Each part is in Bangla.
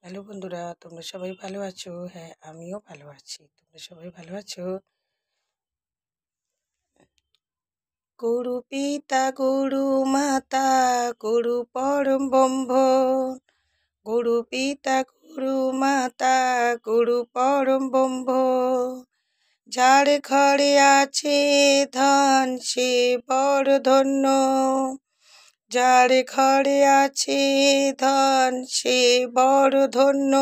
হ্যালো বন্ধুরা, তোমরা সবাই ভালো আছো? হ্যাঁ, আমিও ভালো আছি। তোমরা সবাই ভালো আছো? গুরু পিতা গুরু মাতা গুরু পরম ব্রহ্ম। গুরু পিতা গুরু মাতা গুরু পরম ব্রহ্ম। যার ঘরে আছে ধন সে বড় ধন্য। যার ঘরে আছে ধন সে বড় ধন্য।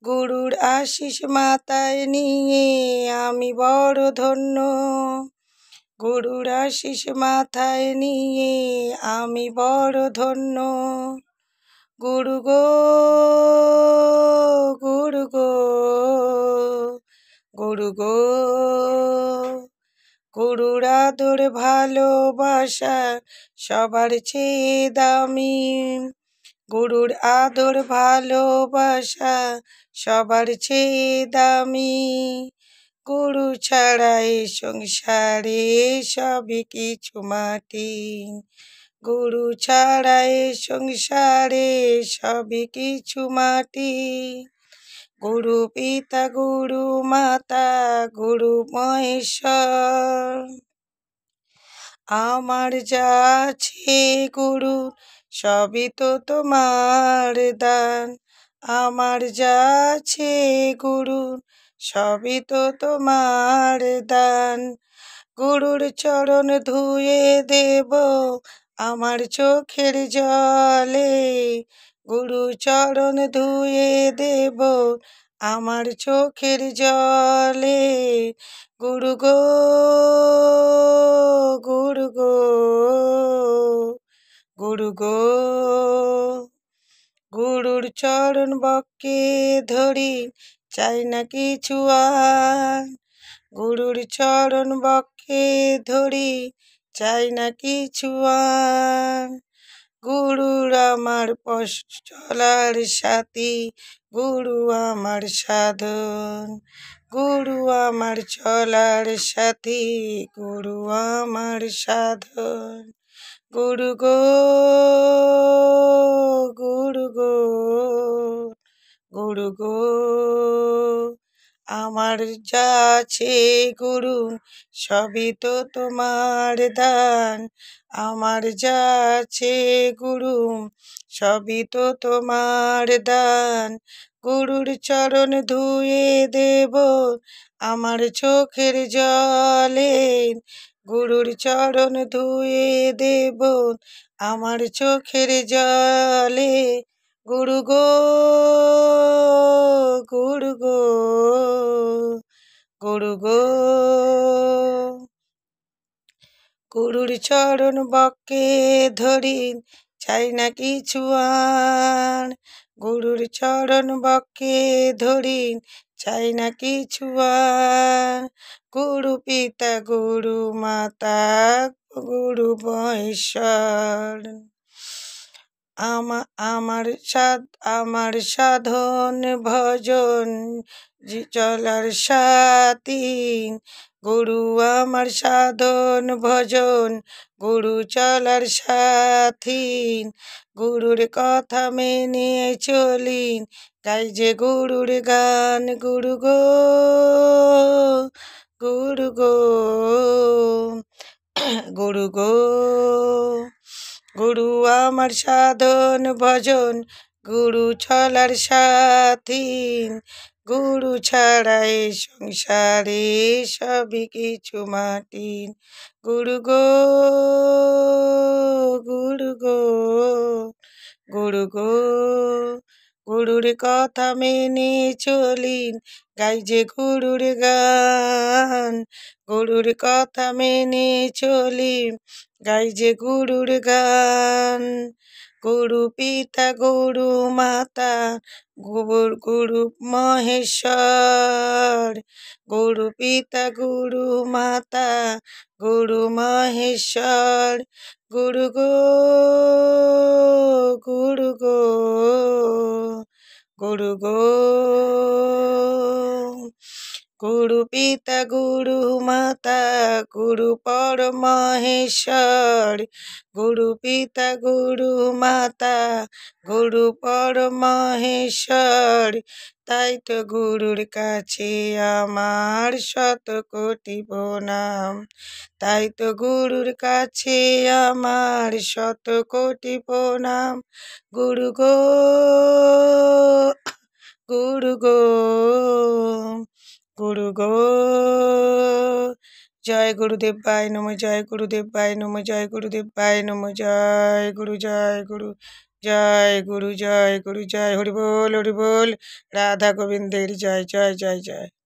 গুরুর আশিস মাথায় নিয়ে আমি বড় ধন্য। গুরুর আশিস মাথায় নিয়ে আমি বড় ধন্য। গুরু গো, গুরু গো, গুরু গো। গুরুর আদর ভালোবাসা সবার চেয়ে দামি। গুরুর আদর ভালোবাসা সবার চেয়ে দামি। গুরু ছাড়া এ সংসারে সবই কিছু মাটি। গুরু ছাড়া এ সংসারে সবই কিছু মাটি। গুরু পিতা গুরু মাতা গুরু মহেশ্বর। আমার যা আছে গুরু সবই তো তোমার দান। আমার যা আছে গুরু সবই তো তোমার দান। গুরুর চরণ ধুয়ে দেব আমার চোখের জলে। গুরু চরণ ধুয়ে দেব আমার চোখের জলে। গুরু গো, গুরু গো, গুরু গো। গুরুর চরণ বক্ষে ধরি চাই না কিছু আর। গুরুর চরণ বক্ষে ধরি চাই না কিছু আর। গুরুর আমার চলার সাথী, গুরু আমার সাধন। গুরু আমার চলার সাথী, গুরু আমার সাধন। গুরু গো, গুরু গো, গুরু গো। আমার যা আছে গুরু সবই তো তোমার দান। আমার যা আছে গুরু সবই তো তোমার দান। গুরুর চরণ ধুয়ে দেব আমার চোখের জলে। গুরুর চরণ ধুয়ে দেব আমার চোখের জলে। গুরু গো, গুরু গো, গুরু গো। গুরুর চরণ বক্ষে ধরি চাই না কিছু আর। গুরুর চরণ বক্ষে ধরি চাই না কিছু আর। গুরু পিতা গুরু মাতা গুরু মহেশ্বর। আমার সাধন ভজন চলার সাথী। গুরু আমার সাধন ভজন গুরু চলার সাথী। গুরুর কথা মেনে চলি গাই যে গুরুর গান। গুরু গো, গুরু গো, গুরু গো। গুরু আমার সাধন ভজন গুরু চলার সাথী। গুরু ছাড়া এ সংসারে সবই কিছু মাটি। গুরু গো, গুরু গো, গুরু গো। গুরুর কথা মেনে চলি গাই যে গুরুর গান। গুরুর কথা মেনে চলি গাই যে গুরুর গান। গুরু পিতা গুরু মাতা গুরু মহেশ্বর। গুরু পিতা গুরু মাতা গুরু মহেশ্বর। গুরু গো, গুরু গো, গুরু গো। গুরু পিতা গুরু মাতা গুরু পরমহেশ্বর, গুরু পিতা গুরু মাতা গুরু পরমহেশ্বর। তাই তো গুরুর কাছে আমার শত কোটি প্রণাম, তাই তো গুরুর কাছে আমার শত কোটি প্রণাম। গুরু গো, গুরু গো, গুরু গো। জয় গুরুদেবায় নম, জয় গুরুদেবায় নম, জয় গুরুদেবায় নম, জয় গুরু, জয় গুরু, জয় গুরু, জয় গুরু, জয় হরি বল, হরি বল। রাধা গোবিন্দের জয়, জয় জয় জয়।